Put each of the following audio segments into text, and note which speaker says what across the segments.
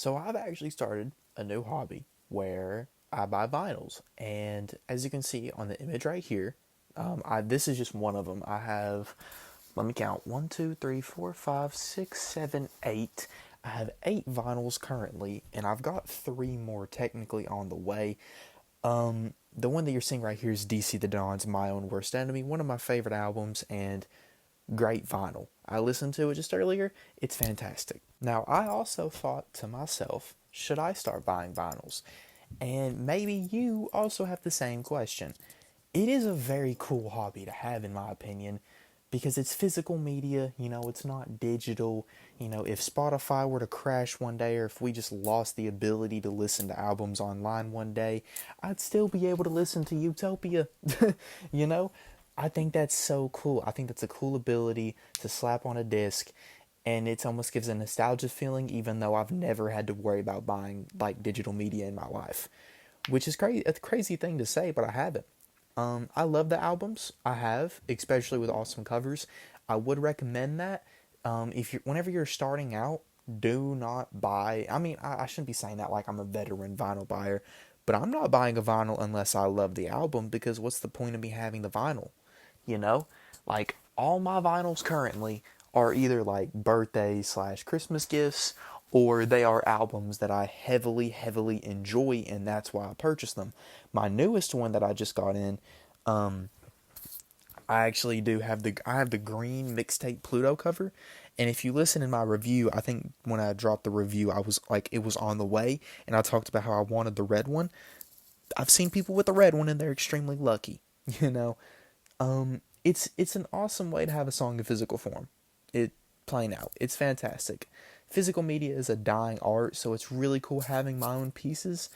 Speaker 1: So I've actually started a new hobby where I buy vinyls, and as you can see on the image right here, this is just one of them. I have, let me count, one, two, three, four, five, six, seven, eight. I have 8 vinyls currently, and I've got 3 more technically on the way. The one that you're seeing right here is DC the Don's My Own Worst Enemy, one of my favorite albums, and great vinyl. I listened to it just earlier. It's fantastic. Now, I also thought to myself, should I start buying vinyls? And maybe you also have the same question. It is a very cool hobby to have, in my opinion, because it's physical media, it's not digital. If Spotify were to crash one day, or if we just lost the ability to listen to albums online one day, I'd still be able to listen to Utopia. you know? I think that's so cool. I think that's a cool ability to slap on a disc, and it almost gives a nostalgia feeling, even though I've never had to worry about buying like digital media in my life, which is crazy. A crazy thing to say, but I haven't. I love the albums I have, especially with awesome covers. I would recommend that. If you whenever you're starting out, do not buy. I mean, I shouldn't be saying that like I'm a veteran vinyl buyer, but I'm not buying a vinyl unless I love the album, because what's the point of me having the vinyl? You know, like all my vinyls currently are either like birthday slash Christmas gifts, or they are albums that I heavily, heavily enjoy, and that's why I purchased them. My newest one that I just got in, um, I actually do have the green mixtape Pluto cover, and if you listen in my review, I think when I dropped the review, I was like it was on the way, and I talked about how I wanted the red one. I've seen people with the red one, and they're extremely lucky. You know, it's an awesome way to have a song in physical form. It Plain out. It's fantastic. Physical media is a dying art, so it's really cool having my own pieces.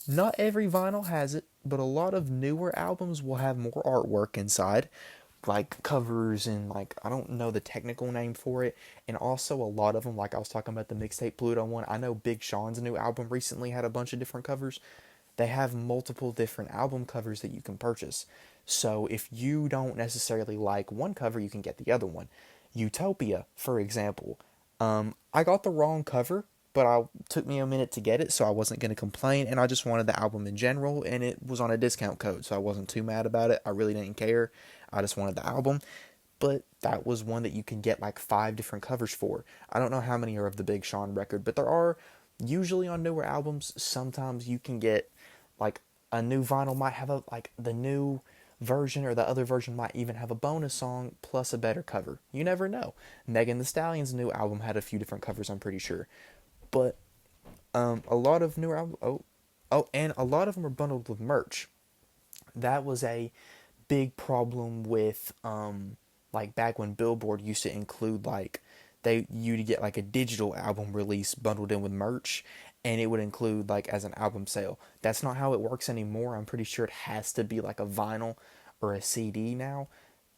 Speaker 1: Not every vinyl has it, but a lot of newer albums will have more artwork inside, like covers and like I don't know the technical name for it. And also a lot of them, like I was talking about the mixtape Pluto one. I know Big Sean's new album recently had a bunch of different covers. They have multiple different album covers that you can purchase. So if you don't necessarily like one cover, you can get the other one. Utopia, for example. I got the wrong cover, but I took me a minute to get it, so I wasn't going to complain, and I just wanted the album in general, and it was on a discount code, so I wasn't too mad about it. I really didn't care. I just wanted the album. But that was one that you can get like 5 different covers for. I don't know how many are of the Big Sean record, but there are usually on newer albums. Sometimes you can get like a new vinyl might have a like the new version, or the other version might even have a bonus song plus a better cover. You never know. Megan Thee Stallion's new album had a few different covers, I'm pretty sure. But a lot of newer albums, and a lot of them are bundled with merch. That was a big problem with like back when Billboard used to include like they you to get like a digital album release bundled in with merch, and it would include like as an album sale. That's not how it works anymore. I'm pretty sure it has to be like a vinyl or a CD now.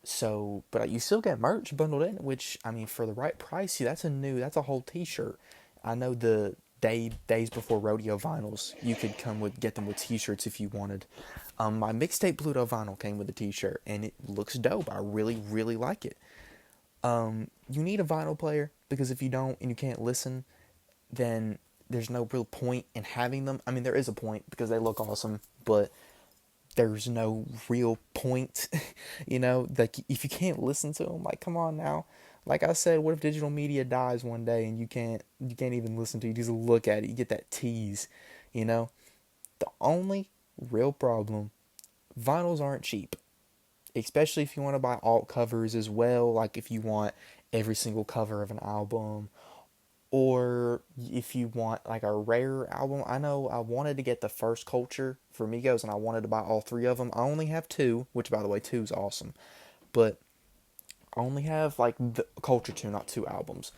Speaker 1: So, but you still get merch bundled in, which I mean, for the right price, that's a whole T-shirt. I know the days before rodeo vinyls, you could get them with T-shirts if you wanted. My mixtape Pluto vinyl came with a T-shirt, and it looks dope. I really, really like it. You need a vinyl player, because if you don't and you can't listen, then there's no real point in having them. I mean, there is a point because they look awesome, but there's no real point. Like if you can't listen to them, like come on now. Like I said, what if digital media dies one day and you can't even listen to it, you just look at it, you get that tease, you know? The only real problem, vinyls aren't cheap, especially if you want to buy alt covers as well, like if you want every single cover of an album, or if you want like a rare album. I know I wanted to get the First Culture for Migos, and I wanted to buy all 3 of them. I only have 2, which by the way, two's awesome, but I only have like the Culture 2, not 2 albums.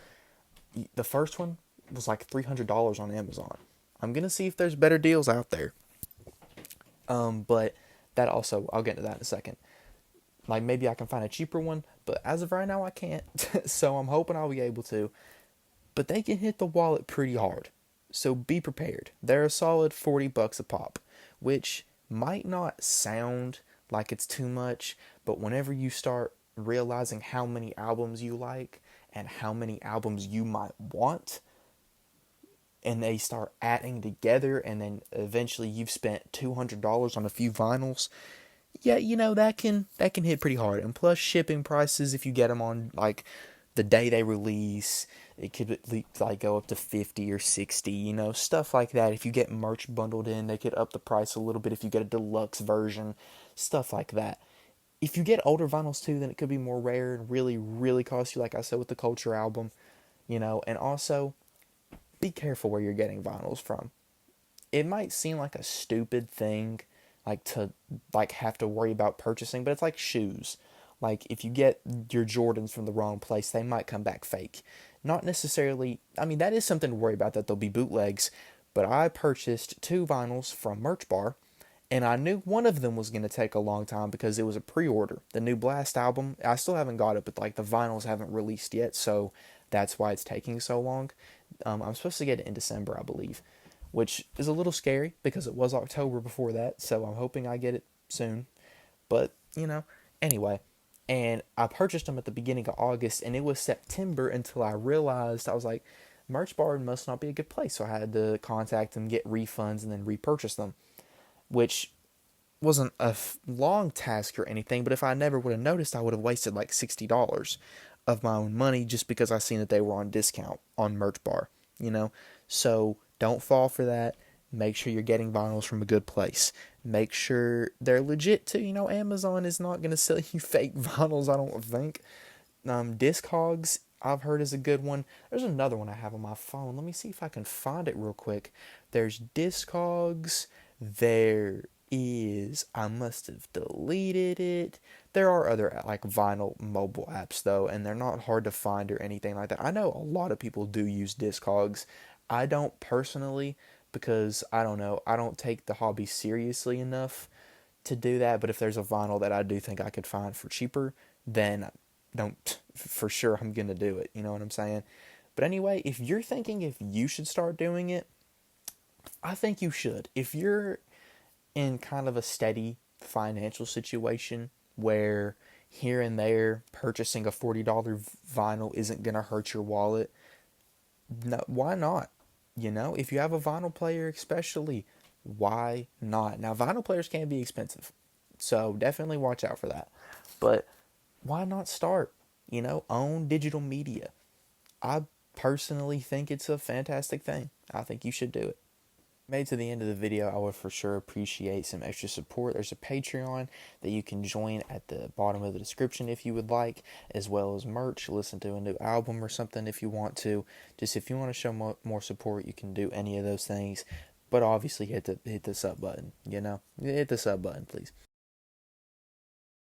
Speaker 1: The first one was like $300 on Amazon. I'm gonna see if there's better deals out there. But that also, I'll get into that in a second. Like maybe I can find a cheaper one, but as of right now I can't. So I'm hoping I'll be able to. But they can hit the wallet pretty hard. So be prepared. They're a solid $40 a pop, which might not sound like it's too much, but whenever you start realizing how many albums you like and how many albums you might want, and they start adding together, and then eventually you've spent $200 on a few vinyls. Yeah, that can hit pretty hard. And plus shipping prices, if you get them on like the day they release, it could like go up to 50 or 60, stuff like that. If you get merch bundled in, they could up the price a little bit if you get a deluxe version, stuff like that. If you get older vinyls too, then it could be more rare and really, really cost you, like I said with the Culture album, and also be careful where you're getting vinyls from. It might seem like a stupid thing, like to like have to worry about purchasing, but it's like shoes. Like if you get your Jordans from the wrong place, they might come back fake. Not necessarily, I mean, that is something to worry about, that they'll be bootlegs, but I purchased two vinyls from Merch Bar, and I knew one of them was going to take a long time because it was a pre-order. The new Blast album, I still haven't got it, but like the vinyls haven't released yet, so that's why it's taking so long. I'm supposed to get it in December, I believe, which is a little scary because it was October before that, so I'm hoping I get it soon. But, anyway, and I purchased them at the beginning of August, and it was September until I realized, I was like, Merch Bar must not be a good place, so I had to contact them, get refunds, and then repurchase them, which wasn't a long task or anything, but if I never would have noticed, I would have wasted like $60 of my own money just because I seen that they were on discount on Merch Bar, So don't fall for that. Make sure you're getting vinyls from a good place. Make sure they're legit too. Amazon is not going to sell you fake vinyls, I don't think. Discogs, I've heard, is a good one. There's another one I have on my phone. Let me see if I can find it real quick. There's Discogs. There is, I must have deleted it. There are other like vinyl mobile apps though, and they're not hard to find or anything like that. I know a lot of people do use Discogs. I don't personally, because I don't know, I don't take the hobby seriously enough to do that. But if there's a vinyl that I do think I could find for cheaper, then don't for sure I'm gonna do it. You know what I'm saying? But anyway, if you're thinking if you should start doing it, I think you should. If you're in kind of a steady financial situation where here and there purchasing a $40 vinyl isn't going to hurt your wallet, no, why not? If you have a vinyl player, especially, why not? Now, vinyl players can be expensive, so definitely watch out for that. But why not start? Own digital media. I personally think it's a fantastic thing. I think you should do it. Made to the end of the video, I would for sure appreciate some extra support. There's a Patreon that you can join at the bottom of the description if you would like, as well as merch, listen to a new album or something if you want to. Just if you want to show more support, you can do any of those things. But obviously hit the sub button, hit the sub button, please.